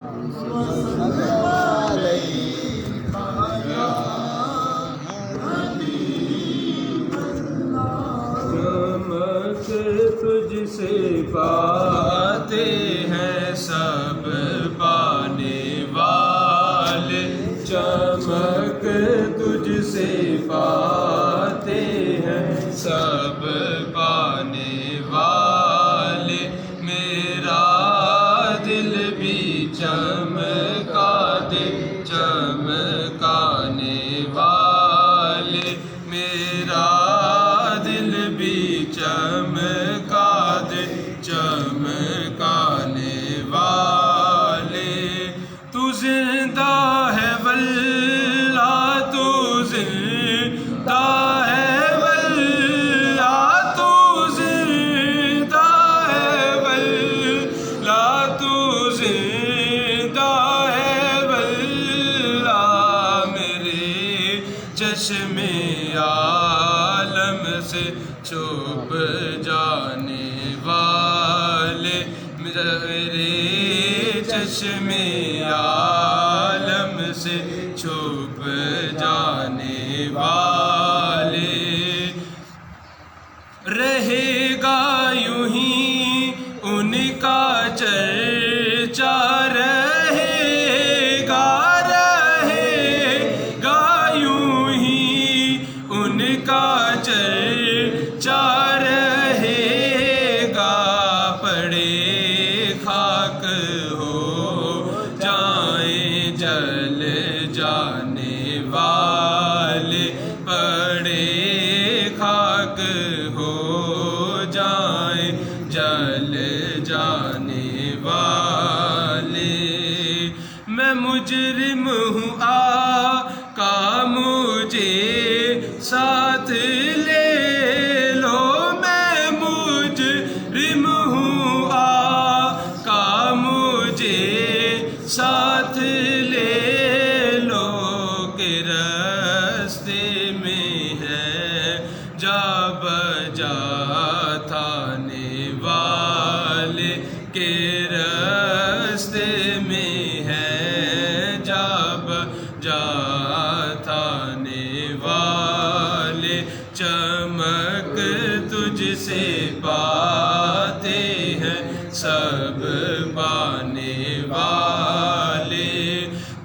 چمک تجھ سے پاتے ہیں سب پانے والے، چمک تجھ سے پاتے ہیں سب پانے والے، میرا دل بھی چمکا دے چمکانے والے، میرا دل بھی چمکا دے چمکانے والے، تو زندہ ہے واللہ تو زندہ ہے واللہ تو زندہ ہے واللہ تو زندہ ہے واللہ، میرے چشم عالم سے چھپ جانے والے، میرے چشم عالم سے چھپ جانے والے، رہے گا یوں ہی ان کا چرچا، رہے گا یوں ہی ان کا چرچا، رہے گا پڑے خاک ہو جائیں جل جانے والے، پڑے خاک ہو جائیں جل جانے والے، میں مجرم ہوں آقا مجھے ساتھ لے لو، میں مجرم ہوں آقا مجھے ساتھ لے لو، کہ راستے میں ہے جا بجا تھانے والے، کہ راستے میں ہے جا بجا تھانے والے، چمک تجھ سے پاتے ہیں سب پانے والے،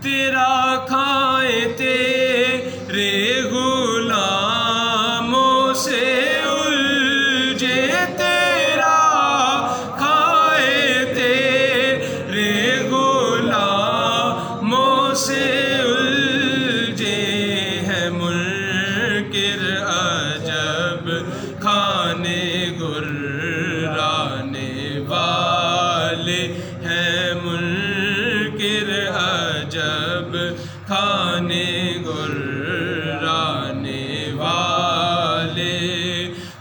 تیرا کھائیں تیرے غلاموں سے الجھے، تیرا کھائیں تیرے غلاموں سے الجھے ہیں، منکر عجب کھانے گرانے والے ہیں، منکر عجب کھانے گرانے والے،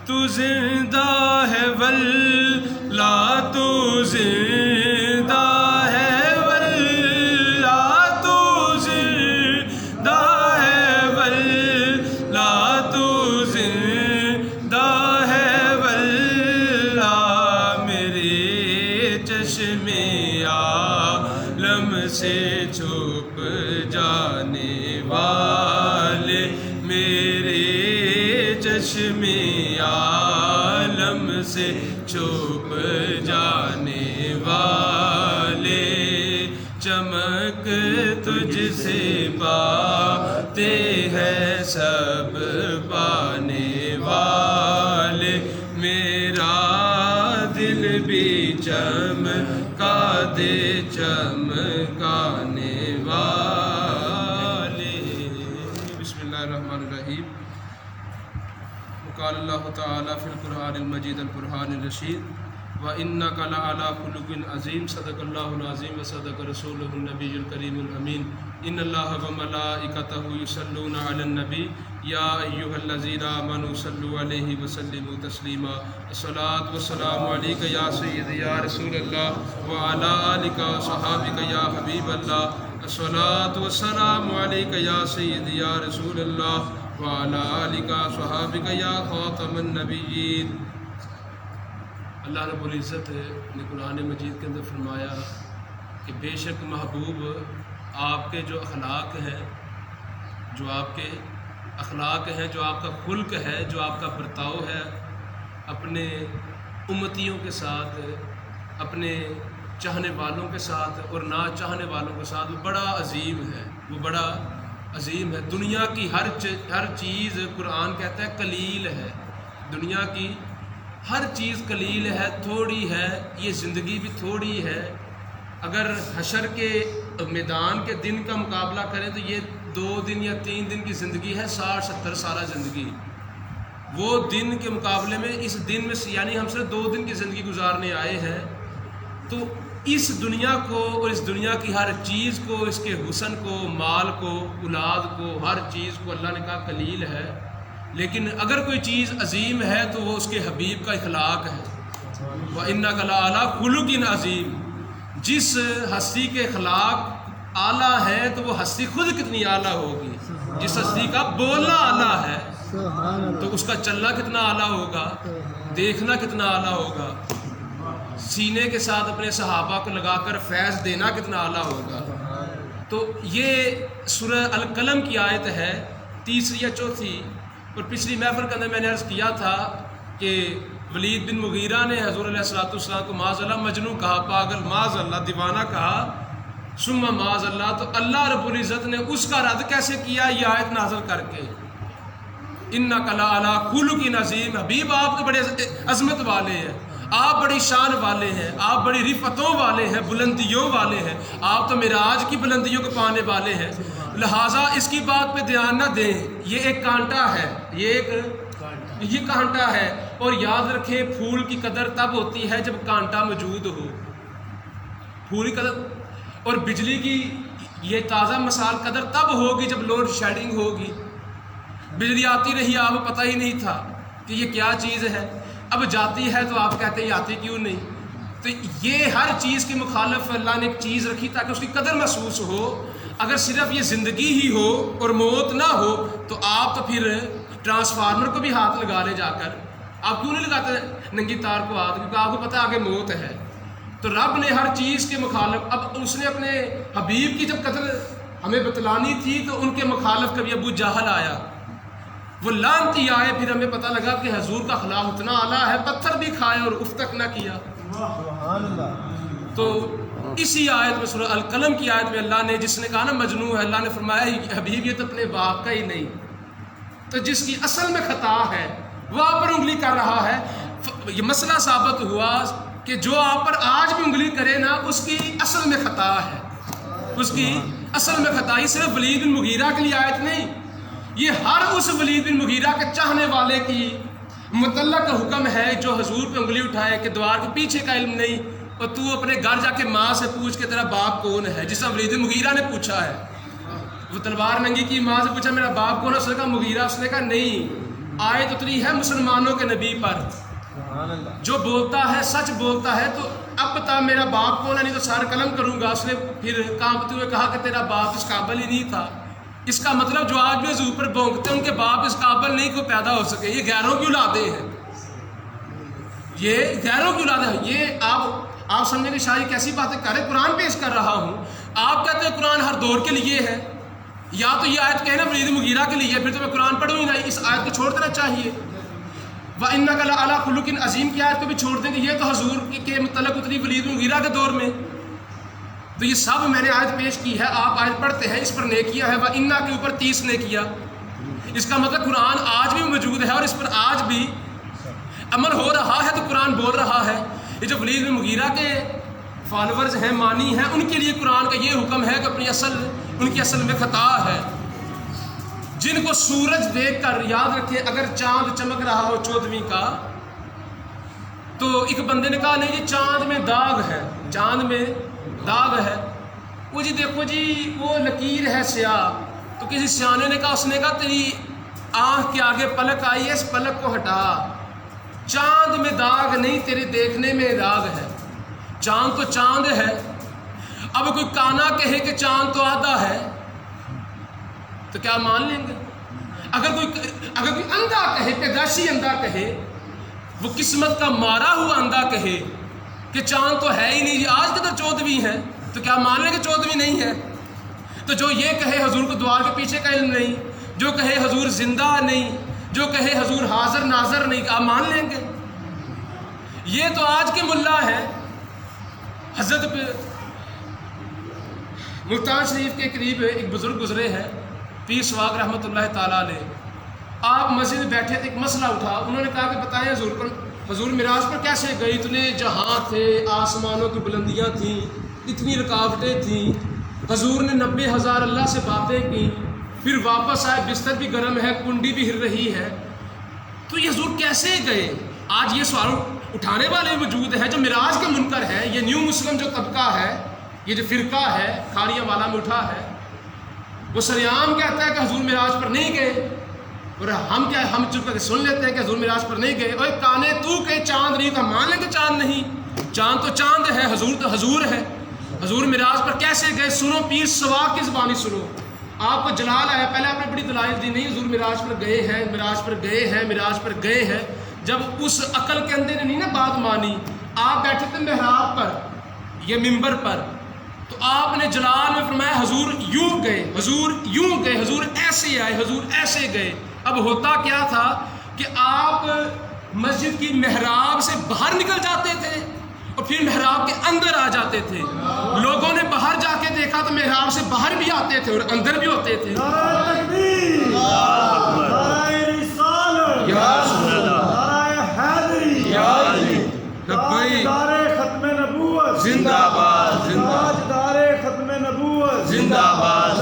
تو زندہ ہے واللہ تو زندہ ہے واللہ تو زندہ ہے واللہ تو زندہ ہے واللہ، میرے چشم عالم سے چھپ جانے والے، میرے چشم عالم سے چھپ جانے والے، چمک تجھ سے پاتے ہیں سب پانے والے، میرا دل بھی چمکا دے چمکانے والے۔ بسم اللہ الرحمن الرحیم۔ قال اللہ تعالیٰ فی القرآن المجید القرآن الرشید، وَإِنَّكَ لَعَلَىٰ خُلُقٍ عَظِيمٍ، صدق اللہ العظیم وصدق رسولہ النبی الکریم الامین۔ ان اللہ وملائکتہ یصلون علی النبی، یا ایھا الذین آمنوا صلوا علیہ وسلموا تسلیما۔ الصلاۃ والسلام علیک یا سیدی یا رسول اللہ، وعلی آلک وصحابک یا حبیب اللہ۔ الصلاۃ والسلام علیک یا سیدی یا رسول اللہ، وعلی آلک وصحابک یا خاتم النبیین۔ اللہ رب العزت نے قرآن مجید کے اندر فرمایا کہ بے شک محبوب آپ کے جو اخلاق ہیں، جو آپ کے اخلاق ہیں، جو آپ کا خلق ہے، جو آپ کا برتاؤ ہے اپنے امتیوں کے ساتھ، اپنے چاہنے والوں کے ساتھ اور نہ چاہنے والوں کے ساتھ، وہ بڑا عظیم ہے، وہ بڑا عظیم ہے۔ دنیا کی ہر چیز قرآن کہتا ہے قلیل ہے، دنیا کی ہر چیز قلیل ہے، تھوڑی ہے، یہ زندگی بھی تھوڑی ہے۔ اگر حشر کے میدان کے دن کا مقابلہ کریں تو یہ 2 دن یا 3 دن کی زندگی ہے، 60-70 سالہ زندگی۔ وہ دن کے مقابلے میں اس دن میں یعنی ہم صرف 2 دن کی زندگی گزارنے آئے ہیں، تو اس دنیا کو اور اس دنیا کی ہر چیز کو، اس کے حسن کو، مال کو، اولاد کو، ہر چیز کو اللہ نے کہا قلیل ہے۔ لیکن اگر کوئی چیز عظیم ہے تو وہ اس کے حبیب کا اخلاق ہے۔ وَإِنَّكَ لَعَلَىٰ خُلُقٍ عَظِيمٍ، جس ہستی کے اخلاق اعلیٰ ہے تو وہ ہستی خود کتنی اعلیٰ ہوگی۔ جس ہستی کا بولنا اعلیٰ ہے تو اس کا چلنا کتنا اعلیٰ ہوگا، دیکھنا کتنا اعلیٰ ہوگا، سینے کے ساتھ اپنے صحابہ کو لگا کر فیض دینا کتنا اعلیٰ ہوگا۔ تو یہ سورہ القلم کی آیت ہے، 3 یا 4۔ اور پچھلی محفل کے اندر میں نے عرض کیا تھا کہ ولید بن مغیرہ نے حضور علیہ السلام کو معاذ اللہ مجنون کہا، پاگل، معاذ اللہ دیوانہ کہا، ثم معاذ اللہ، تو اللہ رب العزت نے اس کا رد کیسے کیا یہ آیت نازل کر کے، اِنَّكَ لَعَلَىٰ خُلُقٍ عَظِيمٍ، حبیب آپ تو بڑے عظمت والے ہیں، آپ بڑی شان والے ہیں، آپ بڑی رفتوں والے ہیں، بلندیوں والے ہیں، آپ تو معراج کی بلندیوں کو پانے والے ہیں، لہٰذا اس کی بات پہ دھیان نہ دیں، یہ ایک کانٹا ہے، یہ کانٹا ہے۔ اور یاد رکھیں پھول کی قدر تب ہوتی ہے جب کانٹا موجود ہو، پھول کی قدر، اور بجلی کی یہ تازہ مثال قدر تب ہوگی جب لوڈ شیڈنگ ہوگی۔ بجلی آتی رہی، آپ کو پتہ ہی نہیں تھا کہ یہ کیا چیز ہے، اب جاتی ہے تو آپ کہتے ہیں آتی کیوں نہیں۔ تو یہ ہر چیز کے مخالف اللہ نے ایک چیز رکھی تاکہ اس کی قدر محسوس ہو۔ اگر صرف یہ زندگی ہی ہو اور موت نہ ہو تو آپ تو پھر ٹرانسفارمر کو بھی ہاتھ لگا لے جا کر، آپ کیوں نہیں لگاتے ننگی تار کو ہاتھ، کیونکہ آپ کو پتہ ہے آگے موت ہے۔ تو رب نے ہر چیز کے مخالف، اب اس نے اپنے حبیب کی جب قدر ہمیں بتلانی تھی تو ان کے مخالف کبھی ابو جہل آیا، وہ لعنتی آئے، پھر ہمیں پتہ لگا کہ حضور کا اخلاق اتنا اعلیٰ ہے، پتھر بھی کھائے اور اف تک نہ کیا۔ تو اسی آیت میں سورہ القلم کی آیت میں اللہ نے، جس نے کہا نا مجنون ہے، اللہ نے فرمایا حبیب یہ تو اپنے باپ کا ہی نہیں، تو جس کی اصل میں خطا ہے وہ آپ پر انگلی کر رہا ہے۔ یہ مسئلہ ثابت ہوا کہ جو آپ پر آج بھی انگلی کرے نا اس کی اصل میں خطا ہے، اس کی اصل میں خطا۔ یہ صرف ولید بن مغیرہ کے لیے آیت نہیں، یہ ہر اس ولید بن مغیرہ کے چاہنے والے کی متعلق حکم ہے جو حضور پہ انگلی اٹھائے کہ دوار کے پیچھے کا علم نہیں، اور تو اپنے گھر جا کے ماں سے پوچھ کے تیرا باپ کون ہے، جس طرح ولید بن مغیرہ نے پوچھا ہے، وہ تلوار ننگی کی ماں سے پوچھا میرا باپ کون ہے، اس نے کہا مغیرہ، اس نے کہا نہیں، آیت اتری ہے مسلمانوں کے نبی پر، جو بولتا ہے سچ بولتا ہے، تو اب بتا میرا باپ کون ہے، نہیں تو سار قلم کروں گا۔ اس نے پھر کانپتے ہوئے کہا کہ تیرا باپ اس قابل ہی نہیں تھا۔ اس کا مطلب جو آج بھی حضور پر بھونکتے ہیں ان کے باپ اس قابل نہیں کو پیدا ہو سکے، یہ غیروں کی اولادیں ہیں، یہ غیروں کی اولادیں ہیں۔ یہ آپ سمجھیں کہ شاید کیسی باتیں کر رہے، قرآن پیش کر رہا ہوں، آپ کہتے ہیں قرآن ہر دور کے لیے ہے، یا تو یہ آیت کہنا ولید مغیرہ کے لیے، پھر تو میں قرآن پڑھوں ہی نہیں، اس آیت کو چھوڑ دینا چاہیے۔ وَإِنَّكَ لَعَلَىٰ خُلُقٍ عَظِيمٍ کی آیت کو بھی چھوڑ دیں کہ یہ تو حضور کے متعلق اتری ولید مغیرہ کے دور میں، تو یہ سب میں نے آیت پیش کی ہے، آپ آیت پڑھتے ہیں، اس پر نیکیاں ہے، وَإِنَّا کے اوپر 30 نیکیاں، اس کا مطلب قرآن آج بھی موجود ہے اور اس پر آج بھی عمل ہو رہا ہے، تو قرآن بول رہا ہے۔ یہ جو ولید بن مغیرہ کے فالورز ہیں، مانی ہیں، ان کے لیے قرآن کا یہ حکم ہے کہ ان کی اصل میں خطا ہے۔ جن کو سورج دیکھ کر، یاد رکھیں اگر چاند چمک رہا ہو 14ویں کا، تو ایک بندے نے کہا نہیں جی چاند میں داغ ہے، چاند میں داغ ہے، وہ جی دیکھو جی وہ لکیر ہے سیاہ، تو کسی سیانے نے کہا، اس نے کہا تیری آنکھ کے آگے پلک آئی ہے، اس پلک کو ہٹا، چاند میں داغ نہیں تیرے دیکھنے میں داغ ہے، چاند تو چاند ہے۔ اب کوئی کانا کہے کہ چاند تو آدھا ہے تو کیا مان لیں گے؟ اگر کوئی اندھا کہے، پیدائشی اندھا کہے، وہ قسمت کا مارا ہوا اندھا کہے کہ چاند تو ہے ہی نہیں، آج تک 14ویں ہے، تو کیا مان لیں کہ 14ویں نہیں ہے؟ تو جو یہ کہے حضور کو دوار کے پیچھے کا علم نہیں، جو کہے حضور زندہ نہیں، جو کہے حضور حاضر ناظر نہیں، آپ مان لیں گے؟ یہ تو آج کے ملا ہے۔ حضرت ملتان شریف کے قریب ایک بزرگ گزرے ہیں، پیر سواگ رحمۃ اللہ تعالیٰ علیہ۔ آپ مسجد میں بیٹھے تھے، ایک مسئلہ اٹھا، انہوں نے کہا کہ بتائیں حضور معراج پر کیسے گئے؟ اتنے جہاں تھے، آسمانوں کی بلندیاں تھیں، اتنی رکاوٹیں تھیں، حضور نے 90,000 اللہ سے باتیں کی، پھر واپس آئے، بستر بھی گرم ہے، کنڈی بھی ہل رہی ہے، تو یہ حضور کیسے گئے؟ آج یہ سوال اٹھانے والے موجود ہیں جو معراج کے منکر ہے۔ یہ نیو مسلم جو طبقہ ہے، یہ جو فرقہ ہے کھاڑیاں والا میں اٹھا ہے، وہ سریعام کہتا ہے کہ حضور معراج پر نہیں گئے، اور ہم چپ کر کے سن لیتے ہیں کہ حضور معراج پر نہیں گئے۔ اوے کانے تو کہ چاند نہیں، تو مان لیں کہ چاند نہیں، چاند تو چاند ہے، حضور تو حضور ہے۔ حضور معراج پر کیسے گئے؟ سنو، پیر سواگ کی زبانی سنو، آپ کو جلال آیا۔ پہلے آپ نے بڑی دلائل دی، نہیں حضور معراج پر گئے ہیں، معراج پر گئے ہیں، معراج پر گئے ہیں۔ جب اس عقل کے اندر نے نہیں نا بات مانی، آپ بیٹھے تھے محراب پر، یہ منبر پر، تو آپ نے جلال میں فرمایا حضور یوں گئے، حضور یوں گئے، حضور ایسے آئے، حضور ایسے گئے۔ اب ہوتا کیا تھا کہ آپ مسجد کی محراب سے باہر نکل جاتے تھے اور پھر محراب کے اندر آ جاتے تھے۔ لوگوں نے باہر جا کے دیکھا تو محراب سے باہر بھی آتے تھے اور اندر بھی ہوتے تھے۔ زندہ باد، تاجدار ختم نبوت، زندہ باد،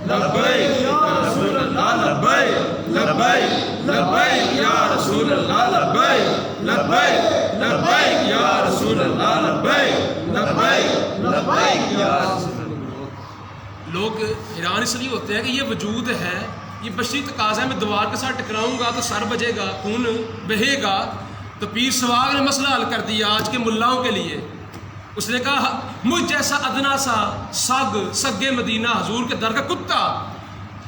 لبیک یا رسول اللہ، لبیک لبیک لبیک یا رسول اللہ، لبیک لبیک لبیک یا رسول اللہ، لبیک لبیک لبیک یا رسول اللہ۔ لوگ حیران اس لیے ہوتے ہیں کہ یہ وجود ہے، یہ بشری تقاضا ہے، میں دیوار کے ساتھ ٹکراؤں گا تو سر بجے گا، خون بہے گا۔ تو پیر سواگ نے مسئلہ حل کر دیا آج کے ملاؤں کے لیے۔ اس نے کہا مجھ جیسا ادنا سا سگ مدینہ حضور کے در کا کتا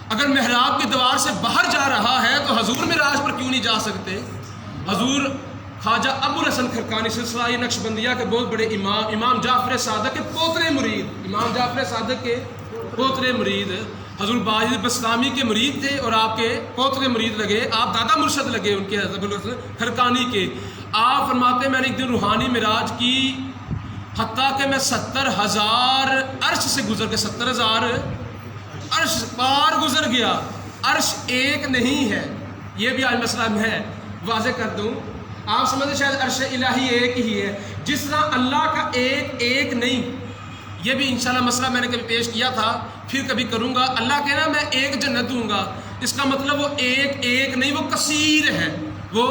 اگر محراب کی دیوار سے باہر جا رہا ہے تو حضور معراج پر کیوں نہیں جا سکتے؟ حضور خواجہ ابو الحسن خرقانی سلسلہ نقشبندیہ کے بہت بڑے امام جعفر صادق کے پوترے مرید، امام جعفر صادق کے پوترے مرید، حضور باجد بستامی کے مرید تھے اور آپ کے پوترے مرید لگے، آپ دادا مرشد لگے ان کے ابو الحسن خرقانی کے۔ آپ فرماتے ہیں میں نے ایک دن روحانی معراج کی، حتیٰ کہ میں 70,000 عرش سے گزر کے 70,000 عرش پار گزر گیا، عرش ایک نہیں ہے۔ یہ بھی آج مسئلہ میں واضح کر دوں، آپ سمجھتے شاید عرش الہی ایک ہی ہے، جس طرح اللہ کا ایک نہیں۔ یہ بھی انشاءاللہ مسئلہ میں نے کبھی پیش کیا تھا، پھر کبھی کروں گا۔ اللہ کہنا میں ایک جنت دوں گا، اس کا مطلب وہ ایک نہیں، وہ کثیر ہے، وہ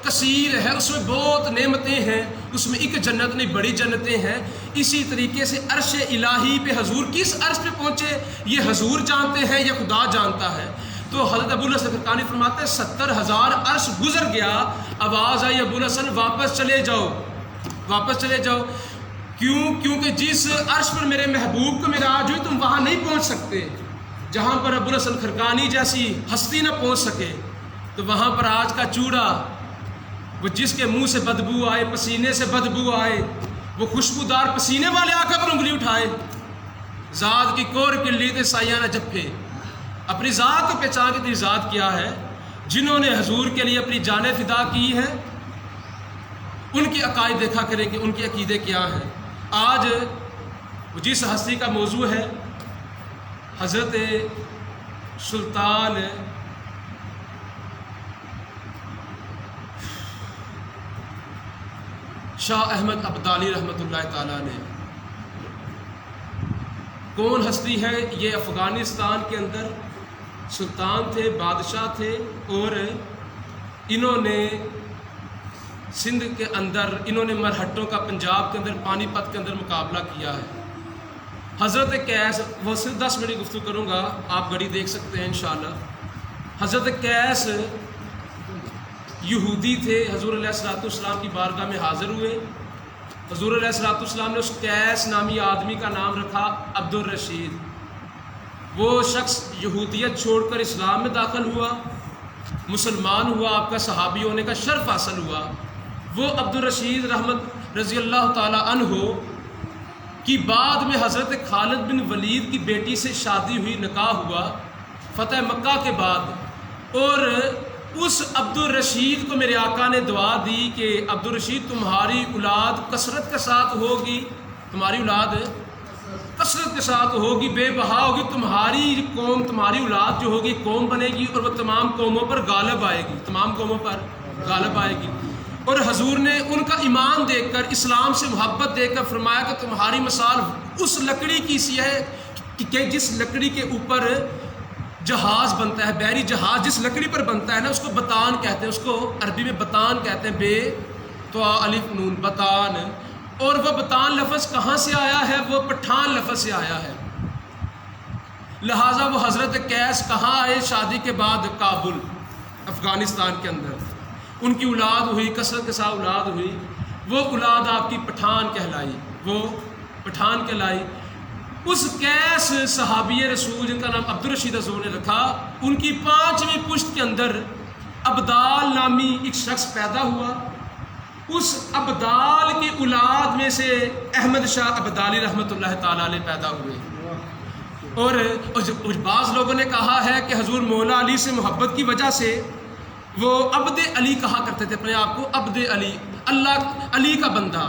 کثیر ہے، اس میں بہت نعمتیں ہیں، اس میں ایک جنت نہیں بڑی جنتیں ہیں۔ اسی طریقے سے عرش الہی پہ حضور کس عرش پہ پہنچے یہ حضور جانتے ہیں یا خدا جانتا ہے۔ تو حضرت ابو الحسن خرقانی فرماتے ہیں 70,000 عرش گزر گیا، آواز آئی ابو الحسن واپس چلے جاؤ، واپس چلے جاؤ۔ کیونکہ جس عرش پر میرے محبوب کو معراج ہوئی تم وہاں نہیں پہنچ سکتے، جہاں پر ابو الحسن خرقانی جیسی ہستی نہ پہنچ سکے۔ تو وہاں پر آج کا چوڑا، وہ جس کے منہ سے بدبو آئے، پسینے سے بدبو آئے، وہ خوشبودار پسینے والے آقا پر انگلی اٹھائے، ذات کی کور کے لیے سایانہ جپے، اپنی ذات کو پہچان کے تیری ذات کیا ہے۔ جنہوں نے حضور کے لیے اپنی جانیں فدا کی ہیں ان کے عقائد دیکھا کریں کہ ان کے عقیدے کیا ہیں۔ آج جس ہستی کا موضوع ہے حضرت سلطان شاہ احمد ابدالی رحمۃ اللہ تعالیٰ نے، کون ہستی ہے یہ؟ افغانستان کے اندر سلطان تھے، بادشاہ تھے، اور انہوں نے سندھ کے اندر، انہوں نے مرہٹوں کا پنجاب کے اندر پانی پت کے اندر مقابلہ کیا ہے۔ حضرت قیس، وہ صرف 10 منٹ گفتگو کروں گا، آپ گھڑی دیکھ سکتے ہیں انشاءاللہ۔ حضرت قیس یہودی تھے، حضور علیہ السلام کی بارگاہ میں حاضر ہوئے۔ حضور علیہ السلام نے اس قیس نامی آدمی کا نام رکھا عبد الرشید۔ وہ شخص یہودیت چھوڑ کر اسلام میں داخل ہوا، مسلمان ہوا، آپ کا صحابی ہونے کا شرف حاصل ہوا۔ وہ عبد الرشید رحمت رضی اللہ تعالیٰ عنہ کی بعد میں حضرت خالد بن ولید کی بیٹی سے شادی ہوئی، نکاح ہوا فتح مکہ کے بعد، اور اس عبد الرشید کو میرے آقا نے دعا دی کہ عبد الرشید تمہاری اولاد کثرت کے ساتھ ہوگی، تمہاری اولاد کثرت کے ساتھ ہوگی، بے بہا ہوگی، تمہاری قوم، تمہاری اولاد جو ہوگی قوم بنے گی اور وہ تمام قوموں پر غالب آئے گی، تمام قوموں پر غالب آئے گی۔ اور حضور نے ان کا ایمان دیکھ کر، اسلام سے محبت دیکھ کر فرمایا کہ تمہاری مثال اس لکڑی کی سی ہے کہ جس لکڑی کے اوپر جہاز بنتا ہے، بحری جہاز جس لکڑی پر بنتا ہے نا، اس کو بتان کہتے ہیں، اس کو عربی میں بتان کہتے ہیں، بے تو الف نون بتان۔ اور وہ بتان لفظ کہاں سے آیا ہے؟ وہ پٹھان لفظ سے آیا ہے، لہٰذا وہ حضرت قیس کہاں آئے شادی کے بعد؟ کابل، افغانستان کے اندر۔ ان کی اولاد ہوئی، کثرت کے ساتھ اولاد ہوئی، وہ اولاد آپ کی پٹھان کہلائی، وہ پٹھان کہلائی۔ اس قیس صحابی رسول جن کا نام عبد الرشید حضور نے رکھا، ان کی 5ویں پشت کے اندر ابدال نامی ایک شخص پیدا ہوا۔ اس ابدال کی اولاد میں سے احمد شاہ ابدالی رحمۃ اللہ تعالیٰ علیہ پیدا ہوئے۔ اور بعض لوگوں نے کہا ہے کہ حضور مولا علی سے محبت کی وجہ سے وہ عبد علی کہا کرتے تھے اپنے آپ کو، عبد علی، اللہ علی کا بندہ،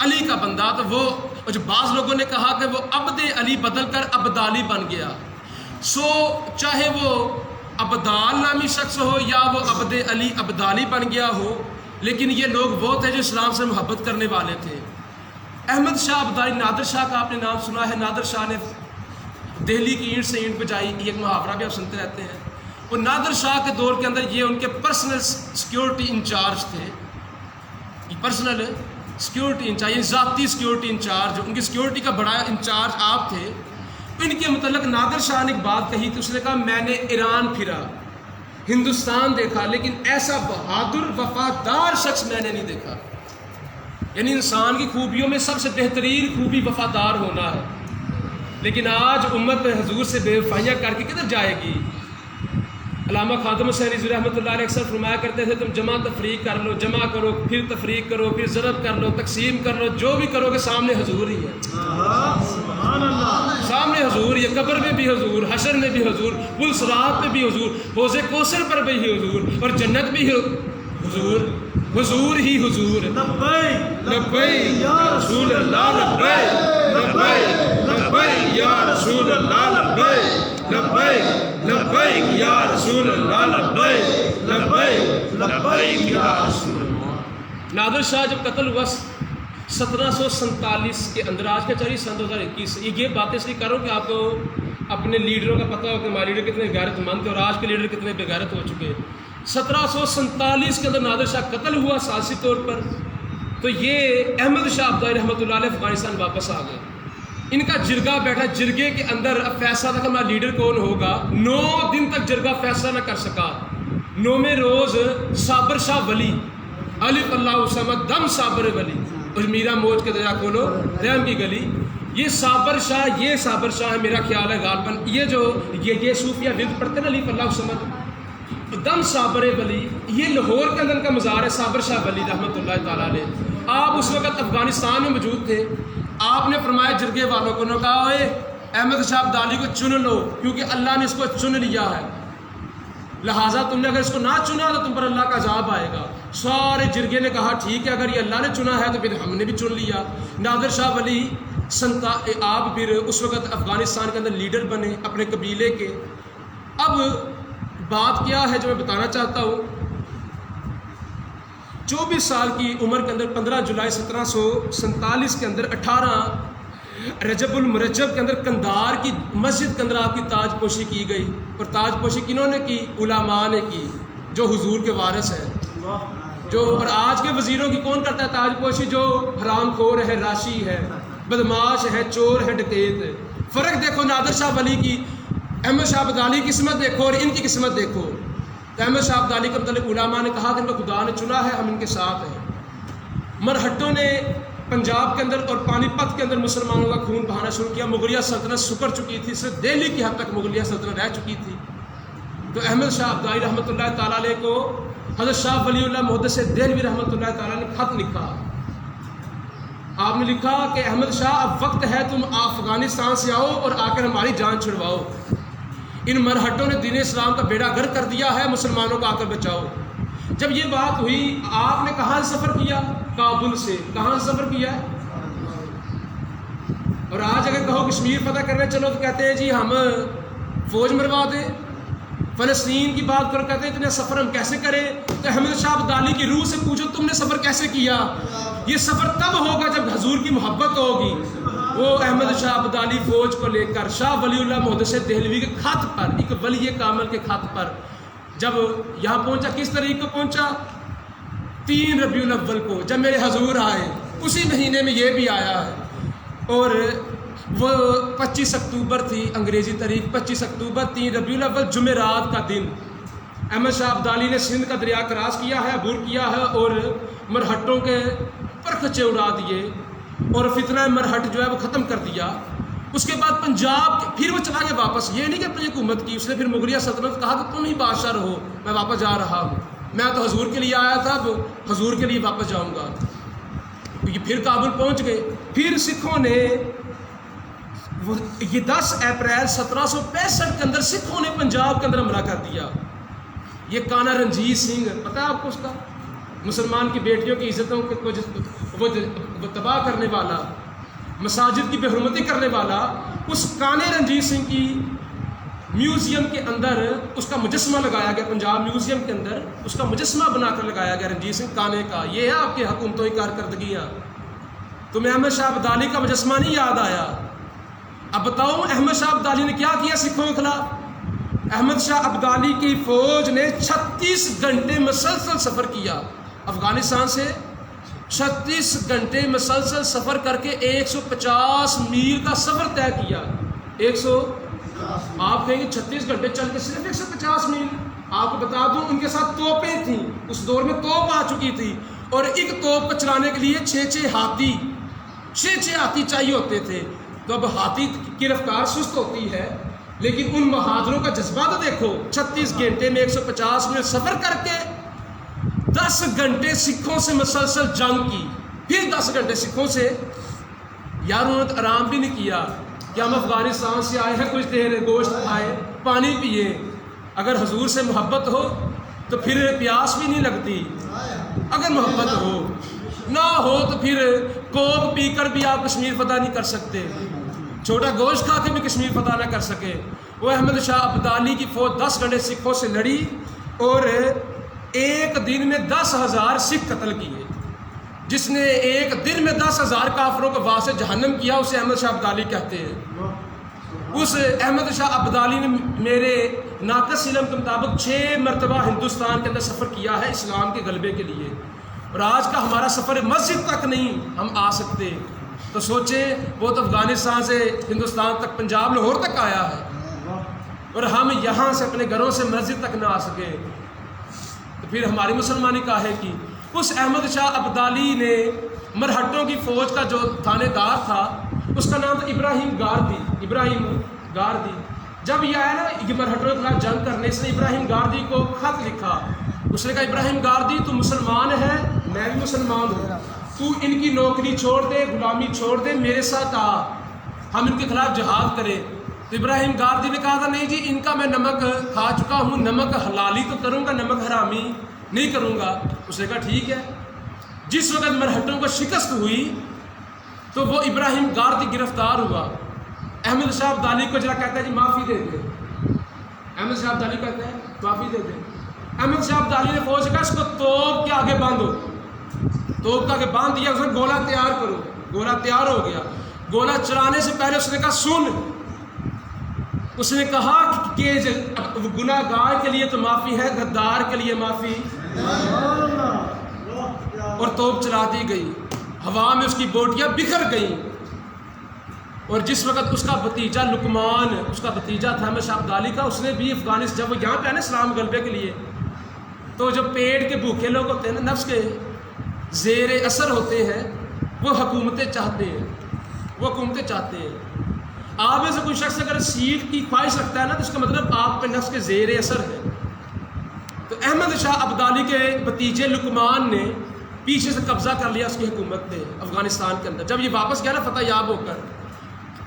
علی کا بندہ۔ تو وہ جو بعض لوگوں نے کہا کہ وہ عبد علی بدل کر ابدالی بن گیا۔ سو چاہے وہ ابدال نامی شخص ہو یا وہ عبد علی ابدالی بن گیا ہو، لیکن یہ لوگ وہ تھے جو اسلام سے محبت کرنے والے تھے۔ احمد شاہ ابدالی، نادر شاہ کا آپ نے نام سنا ہے، نادر شاہ نے دہلی کی اینٹ سے اینٹ بجائی، یہ ایک محاورہ بھی آپ سنتے رہتے ہیں۔ وہ نادر شاہ کے دور کے اندر یہ ان کے پرسنل سیکیورٹی انچارج تھے، پرسنل سیکیورٹی انچارج، یعنی ذاتی سیکیورٹی انچارج، ان کی سیکیورٹی کا بڑا انچارج آپ تھے۔ ان کے متعلق نادر شاہ نے ایک بات کہی تھی، اس نے کہا میں نے ایران پھرا، ہندوستان دیکھا، لیکن ایسا بہادر وفادار شخص میں نے نہیں دیکھا۔ یعنی انسان کی خوبیوں میں سب سے بہترین خوبی وفادار ہونا ہے، لیکن آج امت حضور سے بے وفائیاں کر کے کدھر جائے گی؟ علامہ خادم حسین رضوی رحمۃ اللہ علیہ اکثر فرمایا کرتے تھے، تم جمع تفریق کر لو، جمع کرو، پھر تفریق کرو، پھر ضرب کر لو، تقسیم کر لو، جو بھی کرو گے سامنے حضور ہی ہے، سامنے حضور ہی ہے، قبر میں بھی حضور، حشر میں بھی حضور، پل صراط میں بھی حضور، حوض کوثر پر بھی حضور، اور جنت بھی حضور، حضور ہی حضور۔ لبیک لبیک یا رسول اللہ، لبیک لبیک لبیک یا رسول اللہ، لبیک لبیک لبیک یا رسول اللہ، لبیک لبیک لبیک یا رسول اللہ۔ نادر شاہ جب قتل ہوا 1747 کے اندر، آج کا چاہیے سن 2021، یہ باتیں اس لیے کر رہا ہوں کہ آپ کو اپنے لیڈروں کا پتہ ہو کہ ہمارے لیڈر کتنے غیرت مند تھے اور آج کے لیڈر کتنے بے غیرت ہو چکے۔ 1747 کے اندر نادر شاہ قتل ہوا سیاسی طور پر، تو یہ احمد شاہ ابدالی رحمۃ اللہ علیہ افغانستان واپس آ گئے۔ ان کا جرگہ بیٹھا، جرگے کے اندر اب فیصلہ تھا کہ ہمارا لیڈر کون ہوگا۔ 9 دن تک جرگہ فیصلہ نہ کر سکا۔ 9ویں روز صابر شاہ ولی، الف اللہ صمد دم صابر ولی، اور میرا موج کے دریا کھولو رحم کی گلی، یہ صابر شاہ ہے، میرا خیال ہے غالباً یہ صوفیہ ورد پڑھتے ہیں نا، الف اللہ صمد دم صابر ولی، یہ لاہور کے اندر کا مزار ہے صابر شاہ ولی رحمۃ اللہ تعالیٰ علیہ۔ آپ اس وقت افغانستان میں موجود تھے۔ آپ نے فرمایا جرگے والوں کو، نے کہا اے احمد شاہ ابدالی کو چن لو، کیونکہ اللہ نے اس کو چن لیا ہے، لہٰذا تم نے اگر اس کو نہ چنا تو تم پر اللہ کا عذاب آئے گا۔ سارے جرگے نے کہا ٹھیک ہے، اگر یہ اللہ نے چنا ہے تو پھر ہم نے بھی چن لیا۔ نادر شاہ ولی آپ پھر اس وقت افغانستان کے اندر لیڈر بنے اپنے قبیلے کے۔ اب بات کیا ہے جو میں بتانا چاہتا ہوں، 24 سال کی عمر کے اندر 15 جولائی 1747 کے اندر 18 رجب المرجب کے اندر قندھار کی مسجد کے اندر آپ کی تاج پوشی کی گئی، اور تاج پوشی کنہوں نے کی؟ علماء نے کی، جو حضور کے وارث ہیں۔ اور آج کے وزیروں کی کون کرتا ہے تاج پوشی؟ جو حرام خور ہے، راشی ہے، بدماش ہے، چور ہے، ڈکیت ہے۔ فرق دیکھو نادر شاہ ولی کی، احمد شاہ ابدالی کی قسمت دیکھو اور ان کی قسمت دیکھو۔ احمد شاہ ابدالی کے متعلق علماء نے کہا کہ ان کو خدا نے چنا ہے، ہم ان کے ساتھ ہیں۔ مرہٹوں نے پنجاب کے اندر اور پانی پت کے اندر مسلمانوں کا خون بہانا شروع کیا، مغلیہ سلطنت سکڑ چکی تھی، صرف دہلی کی حد تک مغلیہ سلطنت رہ چکی تھی۔ تو احمد شاہ ابدالی رحمۃ اللہ تعالیٰ علیہ کو حضرت شاہ ولی اللہ محدث دہلوی رحمۃ اللہ تعالیٰ نے خط لکھا آپ نے لکھا کہ احمد شاہ اب وقت ہے تم افغانستان سے آؤ اور آ کر ہماری جان چھڑواؤ، ان مرہٹوں نے دین اسلام کا بیڑا گرک کر دیا ہے، مسلمانوں کو آ کر بچاؤ۔ جب یہ بات ہوئی آپ نے کہاں سے سفر کیا؟ کابل سے۔ کہاں سے سفر کیا؟ اور آج اگر کہو کشمیر فتح کرنے چلو تو کہتے ہیں جی ہم فوج مروا دیں، فلسطین کی بات کرو کہتے ہیں اتنے سفر ہم کیسے کریں؟ تو احمد شاہ ابدالی کی روح سے پوچھو تم نے سفر کیسے کیا؟ یہ سفر تب ہوگا جب حضور کی محبت ہوگی۔ وہ احمد شاہ ابدالی فوج کو لے کر شاہ ولی اللہ محدث دہلوی کے خط پر، ایک ولی کامل کے خط پر جب یہاں پہنچا، کس طریقے کو پہنچا؟ 3 ربیع الاول کو جب میرے حضور آئے، اسی مہینے میں یہ بھی آیا ہے، اور وہ 25 اکتوبر تھی انگریزی تاریخ، 25 اکتوبر 3 ربیع الاول جمعرات کا دن احمد شاہ ابدالی نے سندھ کا دریا کراس کیا ہے، عبور کیا ہے، اور مرہٹوں کے پرخچے اڑا دیے اور فتنہ مرہٹ جو ہے وہ ختم کر دیا۔ اس کے بعد پنجاب پھر وہ چلا گیا واپس، یہ نہیں کہ اپنی حکومت کی، اس نے پھر مغلیہ سلطنت کہا کہ تم ہی بادشاہ رہو، میں واپس جا رہا ہوں، میں تو حضور کے لیے آیا تھا، اب حضور کے لیے واپس جاؤں گا۔ پھر کابل پہنچ گئے۔ پھر سکھوں نے یہ 10 اپریل 1765 کے اندر سکھوں نے پنجاب کے اندر حملہ کر دیا۔ یہ کانا رنجیت سنگھ پتہ ہے آپ کو، اس کا مسلمان کی بیٹیوں کی عزتوں کو وہ تباہ کرنے والا، مساجد کی بے حرمتی کرنے والا، اس کانے رنجیت سنگھ کی میوزیم کے اندر اس کا مجسمہ لگایا گیا، پنجاب میوزیم کے اندر اس کا مجسمہ بنا کر لگایا گیا رنجیت سنگھ کانے کا۔ یہ ہے آپ کی حکومتوں کی کارکردگیاں۔ تمہیں احمد شاہ ابدالی کا مجسمہ نہیں یاد آیا؟ اب بتاؤ احمد شاہ ابدالی نے کیا کیا سکھوں کے خلاف؟ احمد شاہ ابدالی کی فوج نے 36 گھنٹے مسلسل سفر کیا افغانستان سے، 36 گھنٹے مسلسل سفر کر کے 150 میل کا سفر طے کیا۔ آپ کہیں گے 36 گھنٹے چل کے صرف 150 میل؟ آپ کو بتا دوں ان کے ساتھ توپیں تھیں، اس دور میں توپ آ چکی تھی، اور ایک توپ کو چلانے کے لیے 6 ہاتھی چاہیے ہوتے تھے۔ تو اب ہاتھی کی رفتار سست ہوتی ہے، لیکن ان بہادروں کا جذبہ تو دیکھو، 36 گھنٹے میں 150 میل سفر کر کے 10 گھنٹے سکھوں سے مسلسل جنگ کی، پھر 10 گھنٹے سکھوں سے۔ یار انہوں نے آرام بھی نہیں کیا کہ ہم افغانستان سے آئے ہیں، کچھ دیر گوشت کھائے، پانی پیے۔ اگر حضور سے محبت ہو تو پھر پیاس بھی نہیں لگتی، اگر محبت ہو، نہ ہو تو پھر کوک پی کر بھی آپ کشمیر فتح نہیں کر سکتے، چھوٹا گوشت کھا کے بھی کشمیر فتح نہ کر سکے۔ وہ احمد شاہ ابدالی کی فوج 10 گھنٹے سکھوں سے لڑی اور ایک دن میں 10,000 سکھ قتل کیے۔ جس نے ایک دن میں 10,000 کافروں کو واسطے جہنم کیا اسے احمد شاہ ابدالی کہتے ہیں۔ اس احمد شاہ ابدالی نے میرے ناقص علم کے مطابق 6 مرتبہ ہندوستان کے اندر سفر کیا ہے اسلام کے غلبے کے لیے، اور آج کا ہمارا سفر مسجد تک نہیں ہم آ سکتے، تو سوچیں وہ تو افغانستان سے ہندوستان تک، پنجاب لاہور تک آیا ہے، اور ہم یہاں سے اپنے گھروں سے مسجد تک نہ آ سکے، تو پھر ہماری مسلمانی کاہے کی؟ اس احمد شاہ ابدالی نے مرہٹوں کی فوج کا جو تھانے دار تھا اس کا نام تھا ابراہیم گاردی۔ جب یہ آیا نا یہ مرہٹوں کے خلاف جنگ کرنے، اس نے ابراہیم گاردی کو خط لکھا، اس نے کہا ابراہیم گاردی تو مسلمان ہے، میں بھی مسلمان ہوں، تو ان کی نوکری چھوڑ دے، غلامی چھوڑ دے، میرے ساتھ آ، ہم ان کے خلاف جہاد کریں۔ تو ابراہیم گاردی نے کہا تھا نہیں جی ان کا میں نمک کھا چکا ہوں، نمک حلالی تو کروں گا، نمک حرامی نہیں کروں گا۔ اس نے کہا ٹھیک ہے۔ جس وقت مرہٹوں کو شکست ہوئی تو وہ ابراہیم گاردی گرفتار ہوا، احمد شاہ ابدالی کو جرا کہتا ہے جی معافی دے دے، احمد شاہ ابدالی کہتا ہے معافی دے دے۔ احمد شاہ ابدالی نے فوج کہا اس کو توپ کے آگے باندھو، توپ کے آگے باندھ دیا، اس نے گولا تیار کرو، گولا تیار ہو گیا۔ گولا چلانے سے پہلے اس نے کہا سن، اس نے کہا کہ گناہ گار کے لیے تو معافی ہے، غدار کے لیے معافی، اور توپ چلا دی گئی، ہوا میں اس کی بوٹیاں بکھر گئیں، اور جس وقت اس کا بھتیجا لقمان، اس کا بھتیجا تھا احمد شاہ ابدالی کا، اس نے بھی افغانستان، جب وہ یہاں پہ ہے نا اسلام غلبے کے لیے، تو جو پیٹ کے بھوکے لوگ ہوتے ہیں نا، نفس کے زیر اثر ہوتے ہیں، وہ حکومتیں چاہتے ہیں، وہ حکومتیں چاہتے ہیں۔ آپ میں سے کوئی شخص اگر سیٹ کی خواہش رکھتا ہے نا تو اس کا مطلب آپ پہ نفس کے زیر اثر ہے۔ تو احمد شاہ ابدالی کے بھتیجے لقمان نے پیچھے سے قبضہ کر لیا اس کی حکومت نے افغانستان کے اندر. جب یہ واپس گیا نا فتح یاب ہو کر،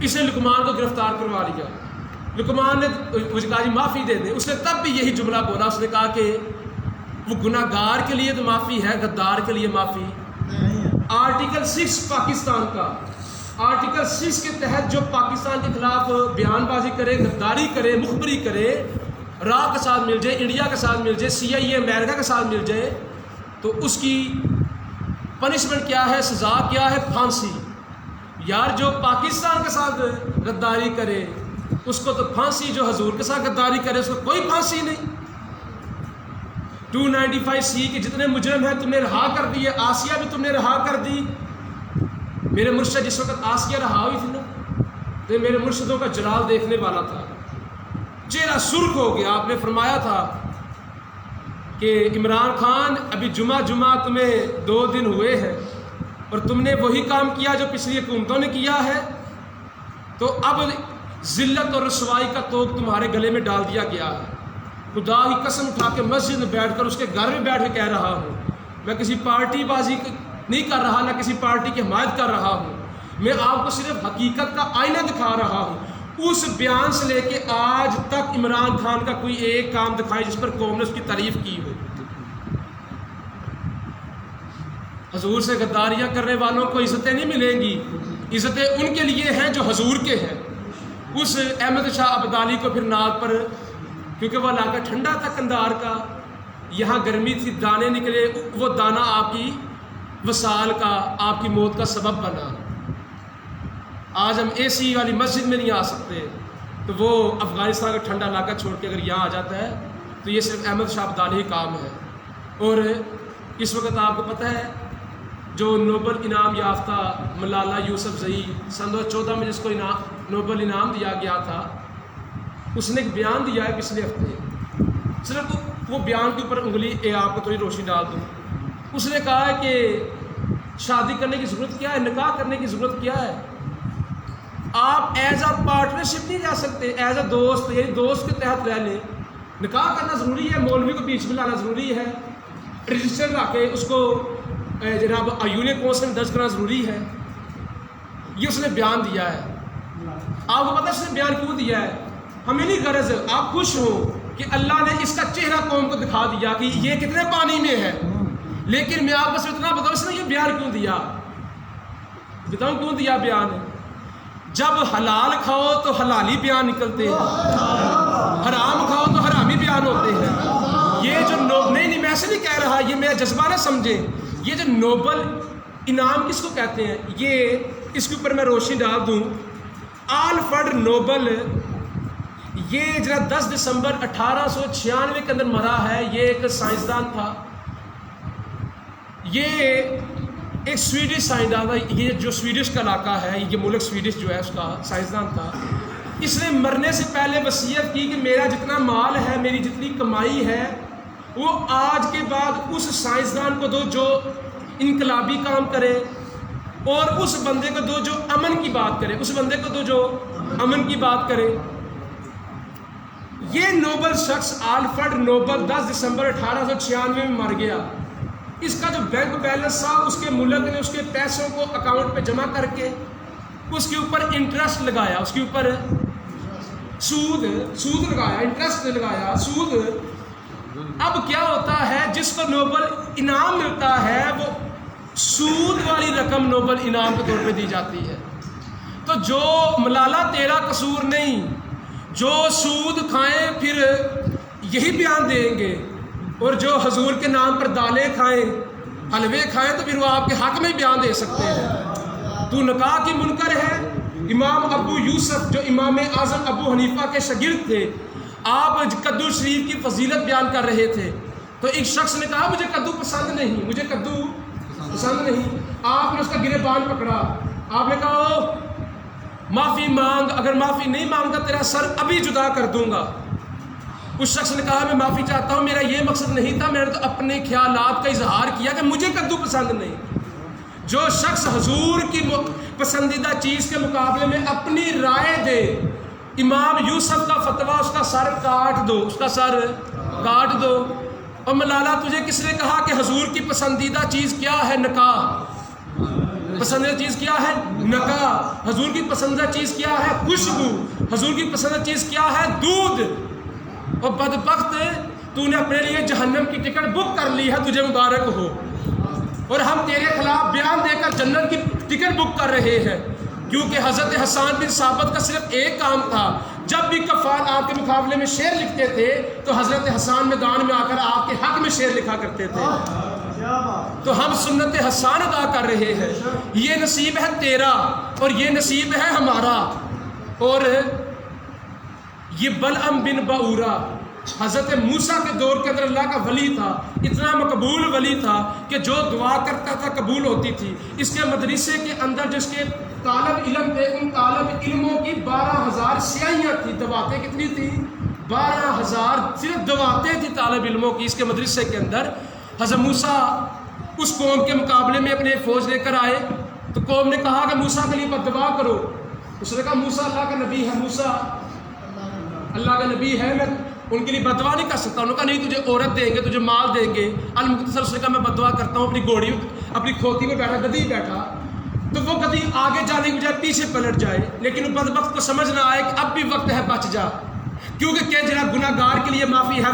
اس نے لقمان کو گرفتار کروا لیا. لقمان نے مجھے کہا جی معافی دے دیں. اس نے تب بھی یہی جملہ بولا، اس نے کہا کہ وہ گناہ گار کے لیے تو معافی ہے، غدار کے لیے معافی. آرٹیکل 6 پاکستان کا، آرٹیکل 6 کے تحت جو پاکستان کے خلاف بیان بازی کرے، غداری کرے، مخبری کرے، را کے ساتھ مل جائے، انڈیا کے ساتھ مل جائے، CIA امریکہ کے ساتھ مل جائے، تو اس کی پنشمنٹ کیا ہے، سزا کیا ہے؟ پھانسی. یار جو پاکستان کے ساتھ غداری کرے اس کو تو پھانسی، جو حضور کے ساتھ غداری کرے اس کو کوئی پھانسی نہیں. 295C کے جتنے مجرم ہیں تم نے رہا کر دیے. آسیہ بھی تم نے رہا کر دی. میرے مرشد جس وقت آسیہ رہا ہوئی تھی نا، تو میرے مرشدوں کا جلال دیکھنے والا تھا، چہرہ سرخ ہو گیا. آپ نے فرمایا تھا کہ عمران خان ابھی جمعہ تمہیں 2 دن ہوئے ہیں اور تم نے وہی کام کیا جو پچھلی حکومتوں نے کیا ہے، تو اب ذلت اور رسوائی کا توق تمہارے گلے میں ڈال دیا گیا ہے. خدا کی قسم اٹھا کے مسجد میں بیٹھ کر، اس کے گھر میں بیٹھ کے کہہ رہا ہوں، میں کسی پارٹی بازی نہیں کر رہا، نہ کسی پارٹی کی حمایت کر رہا ہوں. میں آپ کو صرف حقیقت کا آئینہ دکھا رہا ہوں. اس بیان سے لے کے آج تک عمران خان کا کوئی ایک کام دکھائے جس پر قوم نے اس کی تعریف کی ہو. حضور سے غداریاں کرنے والوں کو عزتیں نہیں ملیں گی. عزتیں ان کے لیے ہیں جو حضور کے ہیں. اس احمد شاہ عبدالی کو پھر ناک پر، کیونکہ وہ علاقہ ٹھنڈا تھا قندھار کا، یہاں گرمی تھی، دانے نکلے، وہ دانہ آپ کی وصال کا، آپ کی موت کا سبب بنا. آج ہم AC والی مسجد میں نہیں آ سکتے، تو وہ افغانستان کا ٹھنڈا علاقہ چھوڑ کے اگر یہاں آ جاتا ہے تو یہ صرف احمد شاہ عبدالی کام ہے. اور اس وقت آپ کو پتہ ہے جو نوبل انعام یافتہ ملالہ یوسفزئی سن 2014 میں جس کو نوبل انعام دیا گیا تھا، اس نے ایک بیان دیا ہے پچھلے ہفتے. صرف وہ بیان کے اوپر انگلی آپ کو تھوڑی روشنی ڈال دوں. اس نے کہا ہے کہ شادی کرنے کی ضرورت کیا ہے، نکاح کرنے کی ضرورت کیا ہے. آپ ایز اے پارٹنرشپ نہیں جا سکتے، ایز اے دوست، یعنی دوست کے تحت رہ لیں. نکاح کرنا ضروری ہے، مولوی کو بیچ میں لانا ضروری ہے، رجسٹر لا کے اس کو جناب یونین کونسل میں درج کرنا ضروری ہے. یہ اس نے بیان دیا ہے. آپ کو پتہ ہے اس نے بیان کیوں دیا ہے؟ ہمیں نہیں غرض آپ خوش ہوں کہ اللہ نے اس کا چہرہ قوم کو دکھا دیا کہ یہ کتنے پانی میں ہے، لیکن میں آپ کو صرف اتنا بتاؤں اس نے یہ بیان کیوں دیا. بتاؤں کیوں دیا بیان؟ جب حلال کھاؤ تو حلالی بیان نکلتے ہیں، حرام کھاؤ تو حرامی بیان ہوتے ہیں. یہ جو نہیں میں ایسے نہیں کہہ رہا، یہ میرا جذبہ نہ سمجھیں. یہ جو نوبل انعام کس کو کہتے ہیں، یہ اس کے اوپر میں روشنی ڈال دوں. آلفرڈ نوبل یہ جو 10 دسمبر 1896 کے اندر مرا ہے. یہ ایک سائنسدان تھا، یہ ایک سویڈش سائنسدان تھا. یہ جو سویڈش کا علاقہ ہے، یہ ملک سویڈش جو ہے اس کا سائنسدان تھا. اس نے مرنے سے پہلے وصیت کی کہ میرا جتنا مال ہے، میری جتنی کمائی ہے، وہ آج کے بعد اس سائنسدان کو دو جو انقلابی کام کرے، اور اس بندے کو دو جو امن کی بات کرے، اس بندے کو دو جو امن کی بات کرے. یہ نوبل شخص آلفرڈ نوبل 10 دسمبر 1896 میں مر گیا. اس کا جو بینک بیلنس تھا، اس کے ملک نے اس کے پیسوں کو اکاؤنٹ پہ جمع کر کے اس کے اوپر انٹرسٹ لگایا، اس کے اوپر سود لگایا، انٹرسٹ لگایا، سود. اب کیا ہوتا ہے، جس کو نوبل انعام ملتا ہے وہ سود والی رقم نوبل انعام کے طور پہ دی جاتی ہے. تو جو ملالہ تیرا قصور نہیں، جو سود کھائیں پھر یہی بیان دیں گے، اور جو حضور کے نام پر دالیں کھائیں، حلوے کھائیں، تو پھر وہ آپ کے حق میں بیان دے سکتے ہیں. تو نکاح کی منکر ہے. امام ابو یوسف جو امام اعظم ابو حنیفہ کے شاگرد تھے، آپ کدو شریف کی فضیلت بیان کر رہے تھے، تو ایک شخص نے کہا مجھے کدو پسند نہیں، مجھے کدو پسند نہیں. آپ نے اس کا گریبان پکڑا، آپ نے کہا معافی مانگ، اگر معافی نہیں مانگا تیرا سر ابھی جدا کر دوں گا. اس شخص نے کہا میں معافی چاہتا ہوں، میرا یہ مقصد نہیں تھا، میں نے تو اپنے خیالات کا اظہار کیا کہ مجھے کدو پسند نہیں. جو شخص حضور کی پسندیدہ چیز کے مقابلے میں اپنی رائے دے، امام یوسف کا فتویٰ، اس کا سر کاٹ دو، اس کا سر کاٹ دو. اور ملالا تجھے کس نے کہا کہ حضور کی پسندیدہ چیز کیا ہے؟ نکاح. پسندیدہ چیز کیا ہے؟ نکاح. حضور کی پسندیدہ چیز کیا ہے؟ خوشبو. حضور کی پسندیدہ چیز کیا ہے؟ دودھ. اور بدبخت تو نے اپنے لیے جہنم کی ٹکٹ بک کر لی ہے، تجھے مبارک ہو. اور ہم تیرے خلاف بیان دے کر جنت کی ٹکٹ بک کر رہے ہیں، کیونکہ حضرت حسان بن ثابت کا صرف ایک کام تھا، جب بھی کفار آپ کے مقابلے میں شعر لکھتے تھے تو حضرت حسان میدان میں آ کر آپ کے حق میں شعر لکھا کرتے تھے. تو ہم سنت حسان ادا کر رہے ہیں. یہ نصیب ہے تیرا اور یہ نصیب ہے ہمارا. اور یہ بلعم بن بعورہ حضرت موسیٰ کے دور کے اندر اللہ کا ولی تھا، اتنا مقبول ولی تھا کہ جو دعا کرتا تھا قبول ہوتی تھی. اس کے مدرسے کے اندر جس کے طالب علم تھے، ان طالب علموں کی 12,000 سیاحیاں تھیں. دعاتیں کتنی تھیں؟ 12,000 صرف دعاتیں تھیں طالب علموں کی اس کے مدرسے کے اندر. حضرت موسیٰ اس قوم کے مقابلے میں اپنے فوج لے کر آئے تو قوم نے کہا کہ موسیٰ کے لیے بد دعا کرو. اس نے کہا موسیٰ اللہ کا نبی ہے، موسیٰ اللہ کا نبی ہے، میں ان کے لیے بد دعا نہیں کر سکتا. انہوں نے کہا نہیں، تجھے عورت دیں گے، تجھے مال دیں گے. المختصر اس نے کہا میں بد دعا کرتا ہوں. اپنی گھوڑی اپنی کھوتی میں بیٹھا، گدی بیٹھا، تو وہ گدی آگے جانے کی بجائے پیچھے پلٹ جائے. لیکن بدبخت کو سمجھ نہ آئے کہ اب بھی وقت ہے، بچ جا، کیونکہ کہ جناب گناہ گار کے لیے معافی ہے.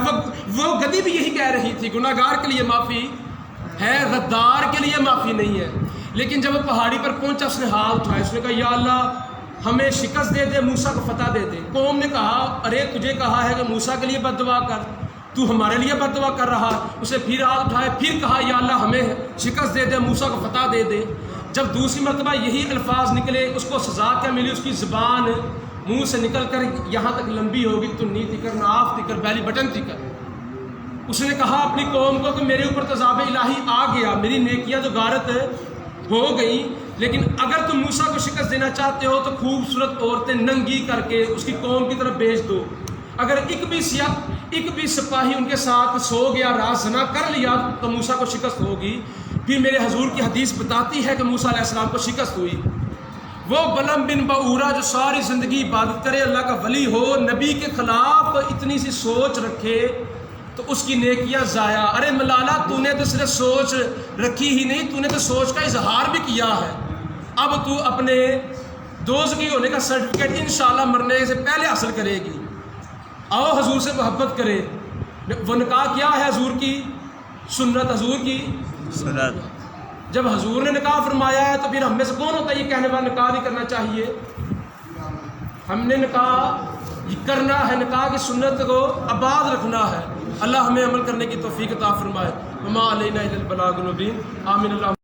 وہ گدی بھی یہی کہہ رہی تھی، گناہ گار کے لیے معافی ہے، غدار کے لیے معافی نہیں ہے. لیکن جب وہ پہاڑی پر پہنچا اس نے ہاتھ اٹھائے، اس نے کہا یا اللہ ہمیں شکست دے دے، موسیٰ کو فتح دے دے. قوم نے کہا ارے تجھے کہا ہے کہ موسیٰ کے لیے بد دعا کر، تو ہمارے لیے بد دعا کر رہا. اسے پھر ہاتھ اٹھائے، پھر کہا یا اللہ ہمیں شکست دے دے، موسیٰ کو فتح دے دے. جب دوسری مرتبہ یہی الفاظ نکلے، اس کو سزا کیا ملی؟ اس کی زبان منہ سے نکل کر یہاں تک لمبی ہوگی، تنی تکر، ناف تکر، بیلی بٹن تکر. اس نے کہا اپنی قوم کو کہ میرے اوپر تذاب الہی آ گیا، میری نیکیاں تو غارت ہو گئیں، لیکن اگر تم موسیٰ کو شکست دینا چاہتے ہو تو خوبصورت عورتیں ننگی کر کے اس کی قوم کی طرف بھیج دو. اگر ایک بھی سپاہی ان کے ساتھ سو گیا، راز زنا کر لیا تو موسیٰ کو شکست ہوگی. پھر میرے حضور کی حدیث بتاتی ہے کہ موسیٰ علیہ السلام کو شکست ہوئی. وہ بلعم بن بعورہ جو ساری زندگی عبادت کرے، اللہ کا ولی ہو، نبی کے خلاف اتنی سی سوچ رکھے تو اس کی نیکیاں ضائع. ارے ملالا تو نے تو صرف سوچ رکھی ہی نہیں، تو نے تو سوچ کا اظہار بھی کیا ہے. اب تو اپنے دوزخی ہونے کا سرٹیفکیٹ انشاءاللہ مرنے سے پہلے حاصل کرے گی. آؤ حضور سے محبت کرے. وہ نکاح کیا ہے؟ حضور کی سنت، حضور کی سنت. جب حضور نے نکاح فرمایا ہے تو پھر ہم میں سے کون ہوتا ہے یہ کہنے والا نکاح نہیں کرنا چاہیے؟ ہم نے نکاح کرنا ہے، نکاح کی سنت کو آباد رکھنا ہے. اللہ ہمیں عمل کرنے کی توفیق عطا فرمائے. وما علینا الا البلاغ المبین. آمین. اللہ